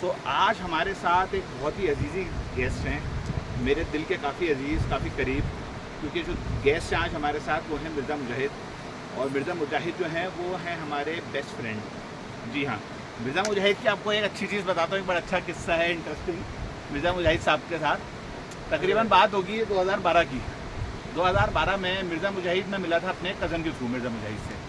सो आज हमारे साथ एक बहुत ही अजीज़ी गेस्ट हैं, मेरे दिल के काफ़ी अजीज़, काफ़ी करीब, क्योंकि जो गेस्ट हैं आज हमारे साथ वो हैं मिर्ज़ा मुजाहिद। और मिर्ज़ा मुजाहिद जो हैं वो हैं हमारे बेस्ट फ्रेंड। जी हाँ, मिर्ज़ा मुजाहिद की आपको एक अच्छी चीज़ बताता हूँ, एक बड़ा अच्छा किस्सा है इंटरेस्टिंग मिर्ज़ा मुजाहिद साहब के साथ। तकरीबन बात होगी 2012 की। 2012 में मिर्ज़ा मुजाहिद में मिला था अपने कज़न के थ्रू मिर्ज़ा मुजाहिद से।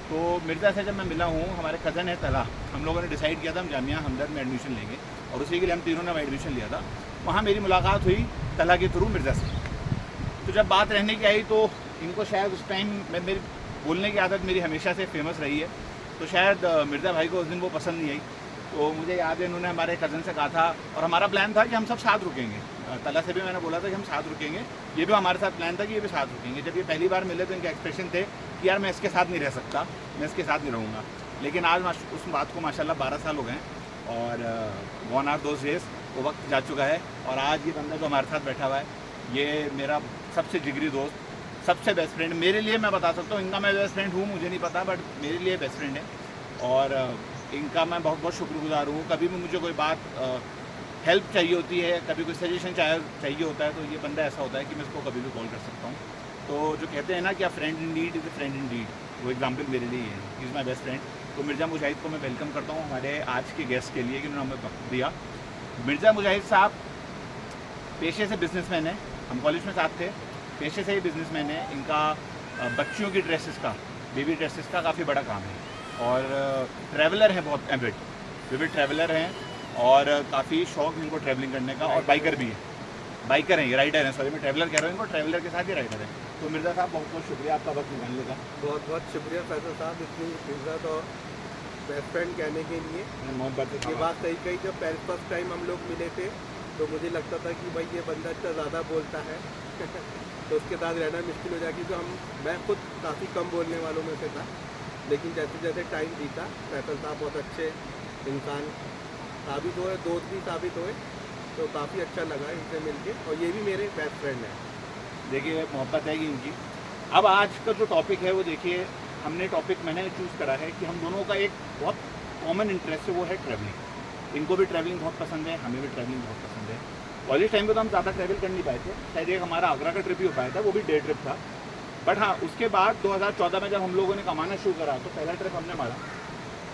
तो मिर्ज़ा से जब मैं मिला हूँ, हमारे कज़न है तला, हम लोगों ने डिसाइड किया था हम जामिया हमदर्द में एडमिशन लेंगे और उसी के लिए हम तीनों ने एडमिशन लिया था। वहाँ मेरी मुलाकात हुई तला के थ्रू मिर्ज़ा से। तो जब बात रहने की आई तो इनको शायद उस टाइम मेरी बोलने की आदत मेरी हमेशा से फेमस रही है, तो शायद मिर्ज़ा भाई को उस दिन वो पसंद नहीं आई। तो मुझे याद है इन्होंने हमारे कज़न से कहा था और हमारा प्लान था कि हम सब साथ रुकेंगे। तला से भी मैंने बोला था कि हम साथ रुकेंगे, ये भी हमारे साथ प्लान था कि ये भी साथ रुकेंगे। जब ये पहली बार मिले तो इनके एक्सप्रेशन थे कि यार मैं इसके साथ नहीं रह सकता, मैं इसके साथ नहीं रहूँगा। लेकिन आज उस बात को माशाल्लाह 12 साल हो गए हैं और गॉन आर दोज़ डेज़, वो वक्त जा चुका है। और आज ये बंदा जो हमारे साथ बैठा हुआ है, ये मेरा सबसे जिगरी दोस्त, सबसे बेस्ट फ्रेंड मेरे लिए। मैं बता सकता हूँ इनका मैं बेस्ट फ्रेंड हूँ, मुझे नहीं पता, बट मेरे लिए बेस्ट फ्रेंड है। और इनका मैं बहुत बहुत शुक्रगुजार हूँ। कभी भी मुझे कोई बात हेल्प चाहिए होती है, कभी कोई सजेशन चाहिए होता है, तो ये बंदा ऐसा होता है कि मैं इसको कभी भी कॉल कर सकता हूँ। तो जो कहते हैं ना कि friend in need is a friend in deed, वो एग्जाम्पल मेरे लिए है, इज़ माई बेस्ट फ्रेंड। तो मिर्ज़ा मुजाहिद को मैं वेलकम करता हूँ हमारे आज के गेस्ट के लिए कि उन्होंने हमें वक्त दिया। मिर्ज़ा मुजाहिद साहब पेशे से बिजनेसमैन हैं, हम कॉलेज में साथ थे, पेशे से ही बिजनेसमैन है। इनका बच्चियों की ड्रेसेस का, बेबी ड्रेसेस का काफ़ी बड़ा काम है और ट्रैवलर हैं, बहुत एविड विविड ट्रैवलर हैं और काफ़ी शौक है इनको ट्रैवलिंग करने का। और बाइकर भी है, बाइकर हैं ये, राइडर हैं, सॉरी मैं ट्रैवलर कह रहा हूँ इनको, ट्रैवलर के साथ ही राइडर है। तो मिर्ज़ा साहब बहुत बहुत शुक्रिया आपका वक्त निकालने का। बहुत बहुत शुक्रिया फैसल साहब, इतनी इज्जत और बेस्ट फ्रेंड कहने के लिए। मोहब्बत ये बात सही कही, जब फर्स्ट टाइम हम लोग मिले थे तो मुझे लगता था कि भाई ये बंदा इतना ज़्यादा बोलता है तो उसके साथ रहना मुश्किल हो जाएगी। तो मैं खुद काफ़ी कम बोलने वालों में से था, लेकिन जैसे जैसे टाइम बीता फैसल साहब बहुत अच्छे इंसान साबित हुए, दोस्त भी साबित हुए, तो काफ़ी अच्छा लगा इनसे मिलके। और ये भी मेरे बेस्ट फ्रेंड हैं। देखिए मोहब्बत है कि इनकी। अब आज का जो टॉपिक है वो देखिए, हमने टॉपिक मैंने चूज़ करा है कि हम दोनों का एक बहुत कॉमन इंटरेस्ट है, वो है ट्रैवलिंग। इनको भी ट्रैवलिंग बहुत पसंद है, हमें भी ट्रैवलिंग बहुत पसंद है। कॉलेज टाइम पे तो हम ज़्यादा ट्रैवल कर नहीं पाए थे, शायद एक हमारा आगरा का ट्रिप ही हो पाया था, वो भी डे ट्रिप था। बट हाँ, उसके बाद 2014 में जब हम लोगों ने कमाना शुरू करा तो पहला ट्रिप हमने मारा,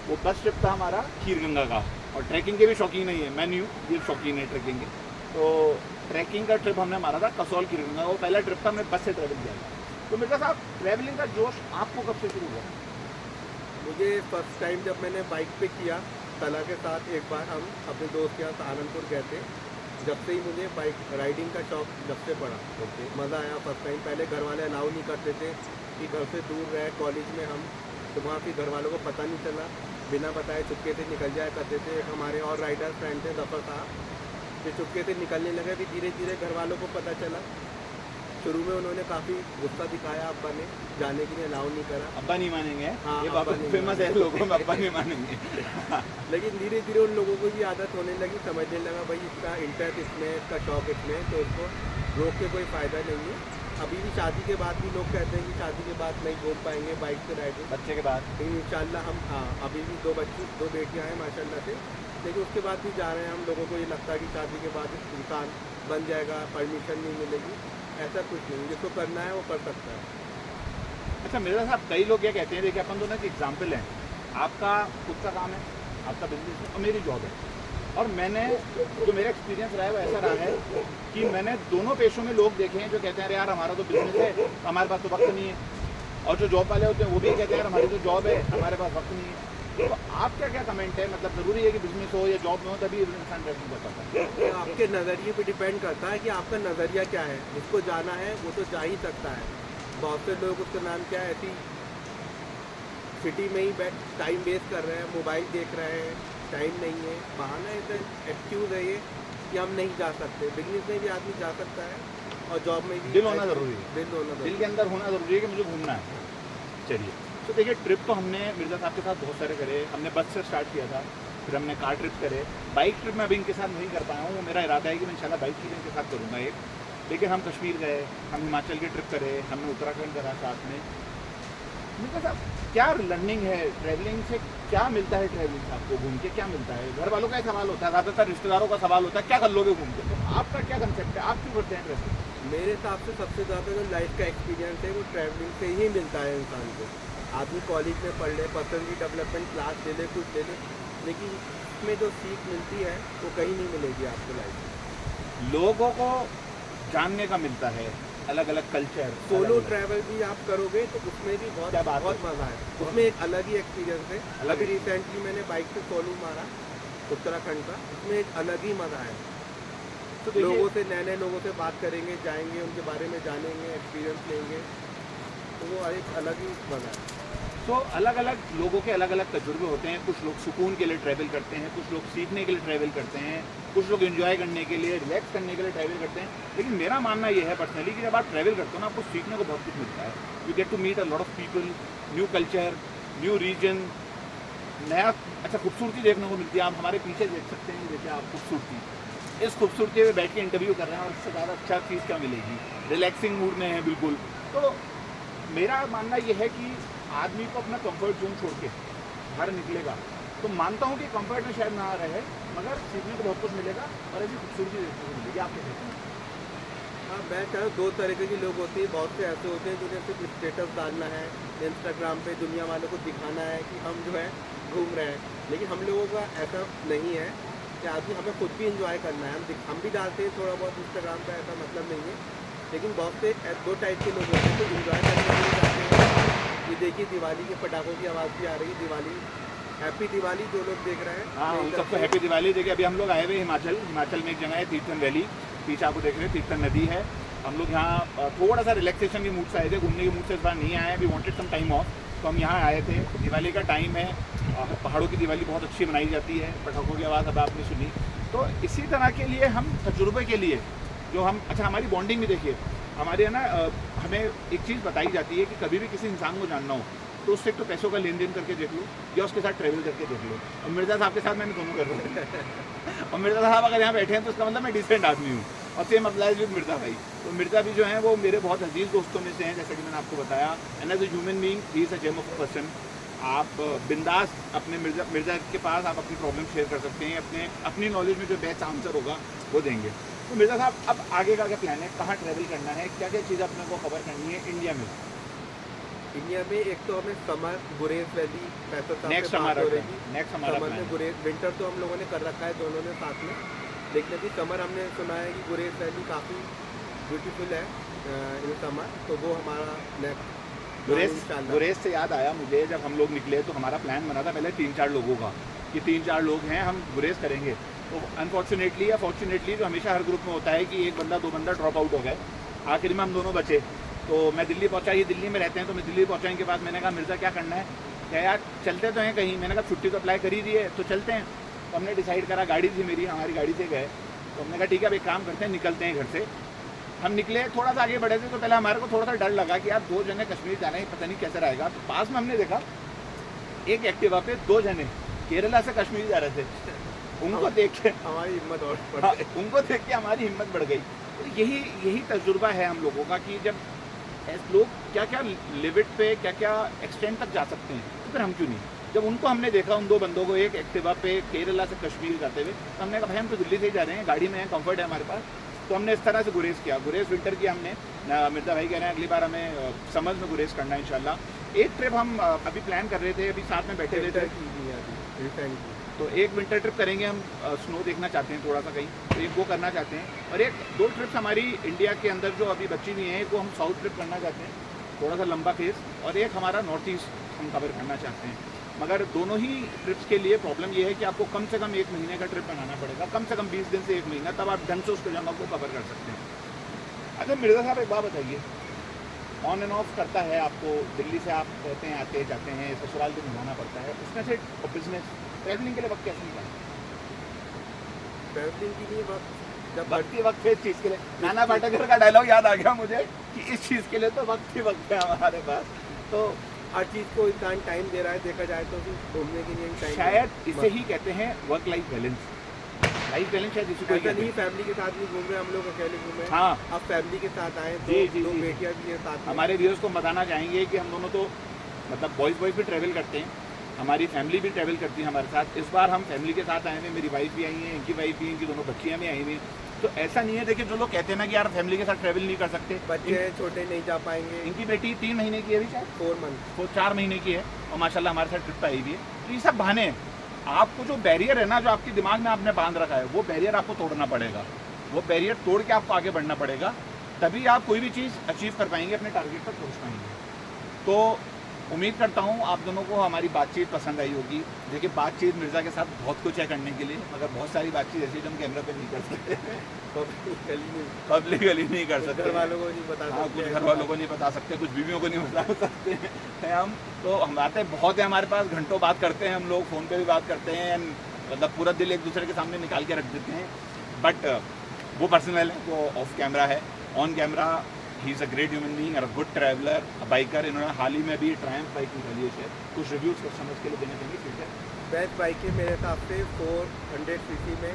वो बस ट्रिप था हमारा खीर गंगा का। और ट्रैकिंग के भी शौकीन है मैं नहीं हूँ, ये शौकीन है ट्रैकिंग के। तो ट्रैकिंग का ट्रिप हमने मारा था कसौल खीर गंगा, वो पहला ट्रिप था, हमने बस से ट्रैवल किया था। तो मिर्ज़ा साहब, ट्रैवलिंग का जोश आपको कब से शुरू हुआ? मुझे फर्स्ट टाइम जब मैंने बाइक पे किया तला के साथ, एक बार हम अपने दोस्त के यहाँ सहारनपुर गए थे, जब से ही मुझे बाइक राइडिंग का शौक जब से पड़ा। मज़ा आया फर्स्ट टाइम। पहले घर वाले अलाउ नहीं करते थे कि घर से दूर रहे कॉलेज में हम, तो वहाँ फिर घर वालों को पता नहीं चला, बिना बताए चुपके से निकल जाया करते थे। एक हमारे और राइडर फ्रेंड थे जफर साहब, फिर चुपके से निकलने लगे, फिर धीरे धीरे घर वालों को पता चला। शुरू में उन्होंने काफ़ी गुस्सा दिखाया, अब्बा ने जाने के लिए अलाउ नहीं करा। अब्बा नहीं मानेंगे, हाँ, ये बात फेमस है लोगों में, अब्बा नहीं मानेंगे। लेकिन धीरे धीरे उन लोगों को भी आदत होने लगी, समझने लगा भाई इसका इंटरेस्ट इसमें, इसका शौक इसमें, तो उसको रोक के कोई फ़ायदा नहीं है। अभी भी शादी के बाद भी लोग कहते हैं कि शादी के बाद नहीं घूम पाएंगे बाइक से राइडिंग, बच्चे के बाद इंशाल्लाह हम, हाँ अभी भी 2 बेटियाँ हैं माशाल्लाह से, लेकिन उसके बाद भी जा रहे हैं। हम लोगों को ये लगता है कि शादी के बाद इंसान बन जाएगा, परमिशन नहीं मिलेगी, ऐसा कुछ नहीं, जिसको करना है वो कर सकता है। अच्छा मिर्ज़ा साहब, कई लोग ये कहते हैं, देखिए अपन दोनों के एग्जाम्पल हैं, आपका खुद का काम है, आपका बिजनेस है और मेरी जॉब है। और मैंने जो मेरा एक्सपीरियंस रहा है वो ऐसा रहा है कि मैंने दोनों पेशों में लोग देखे हैं जो कहते हैं अरे यार हमारा तो बिजनेस है, तो हमारे पास तो वक्त नहीं है। और जो जॉब वाले होते हैं वो भी कहते हैं यार हमारी तो जॉब है, हमारे पास वक्त नहीं है। तो आपका क्या कमेंट है, मतलब ज़रूरी है कि बिजनेस हो या जॉब में हो तभी इंसान ड्रेसिंग कर पाता है? ये आपके नज़रिए पे डिपेंड करता है कि आपका नज़रिया क्या है। जिसको जाना है वो तो जा ही सकता है। बहुत से लोग, उसका नाम क्या है, ऐसी सिटी में ही टाइम वेस्ट कर रहे हैं, मोबाइल देख रहे हैं, टाइम नहीं है, बहाना है, एक्सक्यूज़ है ये कि हम नहीं जा सकते। बिजनेस में भी आदमी जा सकता है और जॉब में भी। दिल होना ज़रूरी है, दिल होना दिल के अंदर होना ज़रूरी है कि मुझे घूमना है। चलिए, तो देखिए ट्रिप तो हमने मिर्ज़ा साहब के साथ बहुत सारे करे। हमने बस से स्टार्ट किया था, फिर हमने कार ट्रिप करे। बाइक ट्रिप में अभी इनके साथ नहीं कर पाया हूँ, मेरा इरादा है कि मैं इंशाल्लाह बाइक ट्रिप इनके साथ करूँगा एक। लेकिन हम कश्मीर गए, हम हिमाचल की ट्रिप करे, हमने उत्तराखंड करा साथ में। मिर्ज़ा साहब, क्या लर्निंग है ट्रैवलिंग से, क्या मिलता है ट्रैवलिंग से आपको घूम के, क्या मिलता है? घर वालों का ही सवाल होता है, ज़्यादातर रिश्तेदारों का सवाल होता है क्या कर लोगे घूम के, तो आपका क्या कंसेप्ट है, आप क्यों करते हैं ट्रैवलिंग? मेरे हिसाब से सबसे ज़्यादा जो लाइफ का एक्सपीरियंस है वो ट्रैवलिंग से ही मिलता है इंसान को। आदमी कॉलेज में पढ़ ले, पर्सनली डेवलपमेंट क्लास ले ले, कुछ ले ले, लेकिन इसमें जो सीख मिलती है वो कहीं नहीं मिलेगी आपको लाइफ में। लोगों को जानने का मिलता है, अलग अलग कल्चर। सोलो ट्रैवल भी आप करोगे तो उसमें भी क्या बात बहुत है? मज़ा है, उसमें एक अलग ही एक्सपीरियंस है। अलग अभी रिसेंटली मैंने बाइक पे सोलो मारा उत्तराखंड का, उसमें एक अलग ही मज़ा है। तो देखिए, लोगों से, नए नए लोगों से बात करेंगे, जाएंगे, उनके बारे में जानेंगे, एक्सपीरियंस लेंगे, तो वो एक अलग ही मज़ा है। तो अलग अलग लोगों के अलग अलग तजुर्बे होते हैं। कुछ लोग सुकून के लिए ट्रैवल करते हैं, कुछ लोग सीखने के लिए ट्रैवल करते हैं, कुछ लोग एंजॉय करने के लिए, रिलैक्स करने के लिए ट्रैवल करते हैं। लेकिन मेरा मानना ये है पर्सनली कि जब आप ट्रैवल करते हो ना, आपको सीखने को बहुत कुछ मिलता है। You get to meet a lot of people, new culture, new region, नया अच्छा खूबसूरती देखने को मिलती है। आप हमारे पीछे देख सकते हैं, देखिए आप खूबसूरती, इस खूबसूरती में बैठ के इंटरव्यू कर रहे हैं और इससे ज़्यादा अच्छा चीज़ क्या मिलेगी? रिलैक्सिंग मूड में है बिल्कुल। तो मेरा मानना ये है कि आदमी को अपना कंफर्ट जोन छोड़ के बाहर निकलेगा तो मानता हूँ कि कंफर्ट में शायद ना रहे, मगर सीखने को बहुत कुछ मिलेगा और ऐसी खूबसूरती देखने को मिलेगी। आप क्या कहते हैं? हाँ, मैं चाहूँ दो तरीके के लोग होते हैं। बहुत से ऐसे होते हैं जिन्हें सिर्फ स्टेटस डालना है, इंस्टाग्राम पे दुनिया वालों को दिखाना है कि हम जो है घूम रहे हैं, लेकिन हम लोगों का ऐसा नहीं है कि आदमी, हमें खुद भी इंजॉय करना है। हम भी डालते हैं थोड़ा बहुत इंस्टाग्राम पे, ऐसा मतलब नहीं है, लेकिन बहुत से दो टाइप के लोग होते हैं। तो इंजॉय करने के लिए जाते हैं। ये देखिए दिवाली के पटाखों की आवाज़ भी आ रही है, दिवाली, हैप्पी दिवाली जो लोग देख रहे हैं। हाँ, उन सबको हैप्पी दिवाली। देखिए अभी हम लोग आए हुए हिमाचल में एक जगह है तीर्थन वैली, पीछे आपको देख रहे हैं तीर्थन नदी है। हम लोग यहाँ थोड़ा सा रिलैक्सेशन के मूड से आए थे, घूमने के मूड से इस बार नहीं आए। We wanted some time off, तो हम यहाँ आए थे। दिवाली का टाइम है, पहाड़ों की दिवाली बहुत अच्छी मनाई जाती है, पटाखों की आवाज़ अब आपने सुनी। तो इसी तरह के लिए हम तजुर्बे के लिए जो हम, अच्छा हमारी बॉन्डिंग भी देखिए, हमारे ना हमें एक चीज़ बताई जाती है कि कभी भी किसी इंसान को जानना हो तो उससे एक तो पैसों का लेन देन करके देख लो या उसके साथ ट्रैवल करके देख लो। और मिर्ज़ा साहब के साथ मैंने दोनों कर रहा और मिर्ज़ा साहब अगर यहाँ बैठे हैं तो उसका मतलब मैं डिसेंट आदमी हूँ, और सेम अप्लाइज विद मिर्ज़ा भाई। तो मिर्ज़ा भी जो हैं वो मेरे बहुत अजीज़ दोस्तों में से हैं, जैसा कि मैंने आपको बताया। And as a human being he is a gem of a person. आप बिंदास अपने मिर्ज़ा के पास आप अपनी प्रॉब्लम शेयर कर सकते हैं, अपनी नॉलेज में जो बेस्ट आंसर होगा वो देंगे। तो मिर्ज़ा साहब, अब आगे का क्या प्लान है? कहाँ ट्रैवल करना है? क्या क्या चीज़ अपने को कवर करनी है इंडिया में? इंडिया में एक तो हमें समर, गुरेज वैली, नेक्स्ट हमारा समर में गुरेज, विंटर तो हम लोगों ने कर रखा है दोनों ने साथ में, लेकिन अभी समर हमने सुना है कि गुरेज वैली काफ़ी ब्यूटीफुल है इन समर, तो वो हमारा नेक्स्ट। गुरेज से याद आया मुझे, जब हम लोग निकले तो हमारा प्लान बना था पहले 3-4 लोगों का कि 3-4 लोग हैं, हम गुरेज करेंगे। तो अनफॉर्चुनेटली या फॉर्चुनेटली जो हमेशा हर ग्रुप में होता है कि एक बंदा 2 बंदा ड्रॉप आउट हो गए। आखिर में हम दोनों बचे। तो मैं दिल्ली पहुंचा, ये दिल्ली में रहते हैं, तो मैं दिल्ली पहुंचाने के बाद मैंने कहा मिर्ज़ा क्या करना है? क्या यार चलते तो हैं कहीं। मैंने कहा छुट्टी तो अप्लाई कर ही दी है तो चलते हैं। तो हमने डिसाइड करा, गाड़ी थी मेरी, हमारी गाड़ी से गए। तो हमने कहा ठीक है अब एक काम करते हैं, निकलते हैं घर से। हम निकले, थोड़ा सा आगे बढ़े थे तो पहले हमारे को थोड़ा सा डर लगा कि यार 2 जने कश्मीर जाना है, पता नहीं कैसे रहेगा। तो पास में हमने देखा एक एक्टिवा पे 2 जने केरला से कश्मीर जा रहे थे। उनको देख के हमारी हिम्मत और बढ़ हाँ, गई। उनको देख के हमारी हिम्मत बढ़ गई। तो यही तजुर्बा है हम लोगों का कि जब लोग क्या क्या लिमिट पे क्या क्या एक्सटेंड तक जा सकते हैं, तो फिर हम क्यों नहीं। जब उनको हमने देखा, उन 2 बंदों को एक एक्टिवा पे केरला से कश्मीर जाते हुए, तो हमने कहा भाई हम तो दिल्ली से ही जा रहे हैं, गाड़ी में है, कंफर्ट है हमारे पास। तो हमने इस तरह से गुरेज किया। गुरेज विंटर की हमने, मिर्ज़ा भाई कह रहे हैं अगली बार हमें समझ में गुरेज करना है इंशाल्लाह। एक ट्रिप हम अभी प्लान कर रहे थे, अभी साथ में बैठे हुए थे, तो एक विंटर ट्रिप करेंगे हम, स्नो देखना चाहते हैं थोड़ा सा कहीं, तो एक वो करना चाहते हैं। और 2 ट्रिप्स हमारी इंडिया के अंदर जो अभी बची हुई हैं, वो हम साउथ ट्रिप करना चाहते हैं, थोड़ा सा लंबा फेस, और एक हमारा नॉर्थ ईस्ट हम कवर करना चाहते हैं। मगर दोनों ही ट्रिप्स के लिए प्रॉब्लम ये है कि आपको कम से कम 1 महीने का ट्रिप बनाना पड़ेगा, कम से कम 20 दिन से 1 महीना, तब आप ढंग से उस जगह को कवर कर सकते हैं। अच्छा मिर्ज़ा साहब एक बात बताइए, ऑन एंड ऑफ करता है आपको, दिल्ली से आप कहते हैं आते जाते हैं, ससुराल भी घुमाना पड़ता है, उसमें से बिजनेस ट्रैवलिंग के लिए वक्त कैसे निकालते हैं? ट्रैवलिंग के लिए वक्त जब वक्त ही वक्त है इस चीज़ के लिए। नाना पाटेकर का डायलॉग याद आ गया मुझे कि इस चीज़ के लिए तो वक्त ही वक्त है हमारे पास। तो हर चीज़ को इंसान टाइम दे रहा है, देखा जाए तो घूमने के लिए टाइम, शायद इसे ही कहते हैं work life balance. Life balance शायद इसी को ऐसा नहीं फैमिली के साथ भी घूम रहे, हम लोग अकेले घूमे। हाँ, अब फैमिली के साथ आए तो जी, 2 बेटियां भी हैं साथ में। हमारे व्यूअर्स को बताना चाहेंगे कि हम दोनों तो मतलब बॉयज़ भी ट्रैवल करते हैं, हमारी फैमिली भी ट्रैवल करती है हमारे साथ। इस बार हम फैमिली के साथ आए हैं, मेरी वाइफ भी आई है, इनकी वाइफ भी, इनकी दोनों बच्चियाँ भी आई हुई। तो ऐसा नहीं है, देखिए जो लोग कहते हैं ना कि यार फैमिली के साथ ट्रैवल नहीं कर सकते, बच्चे छोटे नहीं जा पाएंगे। इनकी बेटी 3 महीने की है अभी, शायद 4 मंथ, वो 4 महीने की है और माशाल्लाह हमारे साथ ट्रिप पे आई हुई है। तो ये सब बहाने हैं। आपको जो बैरियर है ना, जो आपके दिमाग में आपने बांध रखा है, वो बैरियर आपको तोड़ना पड़ेगा। वो बैरियर तोड़ के आपको आगे बढ़ना पड़ेगा, तभी आप कोई भी चीज़ अचीव कर पाएंगे, अपने टारगेट तक पहुँच पाएंगे। तो उम्मीद करता हूँ आप दोनों को हमारी बातचीत पसंद आई होगी। देखिए बातचीत मिर्ज़ा के साथ बहुत कुछ है करने के लिए, मगर बहुत सारी बातचीत ऐसी जो हम कैमरा पे नहीं कर सकते, पब्लिकली नहीं कर सकते, घर वालों को नहीं बता हाँ, सकते, कुछ घर वालों को नहीं बता सकते, कुछ बीवियों को नहीं बता सकते हैं हम। तो हम बातें बहुत है हमारे पास, घंटों बात करते हैं हम लोग, फ़ोन पे भी बात करते हैं, मतलब पूरा दिल एक दूसरे के सामने निकाल के रख देते हैं। बट वो पर्सनल है, वो ऑफ कैमरा है। On camera he is a great human being और अ गुड ट्रैवलर, बाइकर। इन्होंने हाल ही में भी ट्रायम्फ बाइक निकाली है, कुछ रिव्यूज़ कस्टमर्स के लिए देने देंगे फीडबैक। बेस्ट बाइक है मेरे हिसाब से। 400 सीसी में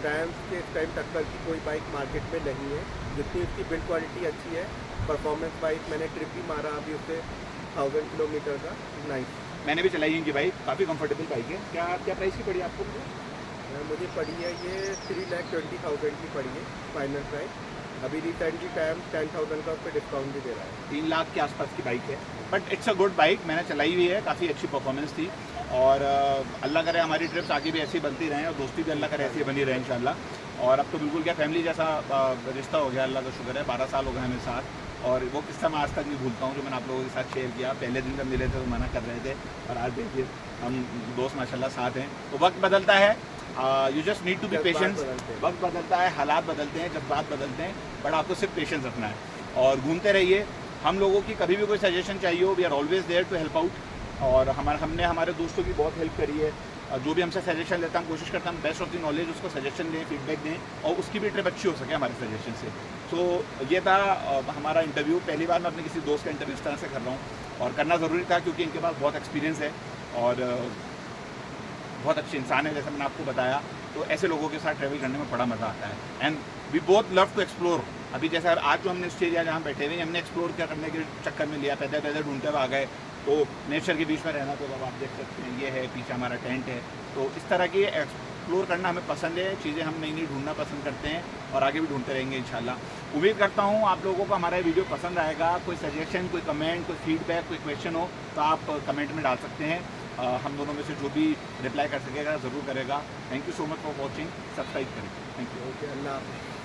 ट्रायम्फ के इस टाइम टक्कर की कोई बाइक मार्केट में नहीं है। जितनी उसकी बिल्ड क्वालिटी अच्छी है, परफॉर्मेंस बाइक, मैंने ट्रिप भी मारा अभी उससे 1000 किलोमीटर का, नाइस। मैंने भी चलाई इनकी बाइक, काफ़ी कंफर्टेबल बाइक है। क्या क्या प्राइस की पड़ी आपको? मुझे पड़ी है ये 3,20,000 की पड़ी है फाइनल प्राइस। अभी रिसेंटली टाइम 10,000 का उस पर डिस्काउंट भी दे रहा है। 3 लाख के आसपास की बाइक है, but it's a good bike. मैंने चलाई हुई है, काफ़ी अच्छी परफॉर्मेंस थी। और अल्लाह करे हमारी ट्रिप्स आगे भी ऐसी बनती रहें और दोस्ती भी अल्लाह करे ऐसी बनी रहे इंशाल्लाह। और अब तो बिल्कुल क्या फैमिली जैसा रिश्ता हो गया, अल्लाह का शुक्र है। 12 साल हो गए हमें साथ, और वो किस्सा मैं आज तक नहीं भूलता हूँ जो मैंने आप लोगों के साथ शेयर किया। पहले दिन जब मिले थे तो मना कर रहे थे, और आज देखिए हम दोस्त माशाल्लाह साथ हैं। तो वक्त बदलता है, you just need to be patience. वक्त बदलता है, हालात बदलते हैं, जज्बात बदलते हैं, बट आपको सिर्फ पेशेंस रखना है और घूमते रहिए। हम लोगों की कभी भी कोई सजेशन चाहिए हो, we are always there to help out. और हमने हमारे दोस्तों की बहुत हेल्प करी है। जो भी हमसे सजेशन लेता है, हम कोशिश करते हैं हम बेस्ट ऑफ द नॉलेज उसको सजेशन दें, फीडबैक दें, और उसकी भी ट्रिप अच्छी हो सके हमारे सजेशन से। तो ये था हमारा इंटरव्यू। पहली बार मैं अपने किसी दोस्त का इंटरव्यू इस तरह से कर रहा हूँ, और करना ज़रूरी था क्योंकि इनके पास बहुत एक्सपीरियंस है और बहुत अच्छे इंसान है, जैसे मैंने आपको बताया। तो ऐसे लोगों के साथ ट्रैवल करने में बड़ा मज़ा आता है। And we both love to explore. अभी जैसे आज जो हमने स्टेज जहाँ बैठे हुए, हमने एक्सप्लोर क्या करने के चक्कर में लिया, पैदल पैदल ढूंढते हुए आ गए। तो नेचर के बीच में रहना, तो अब आप देख सकते हैं ये है पीछे हमारा टेंट है। तो इस तरह की एक्सप्लोर करना हमें पसंद है, चीज़ें हम नई नई ढूंढना पसंद करते हैं और आगे भी ढूंढते रहेंगे इंशाल्लाह। उम्मीद करता हूँ आप लोगों को हमारा वीडियो पसंद आएगा। कोई सजेशन, कोई कमेंट, कोई फीडबैक, कोई क्वेश्चन हो तो आप कमेंट में डाल सकते हैं। हम दोनों में से जो भी रिप्लाई कर सकेगा ज़रूर करेगा। Thank you so much for watching. Subscribe करें। Thank you. ओके, अल्लाह हाफ़िज़।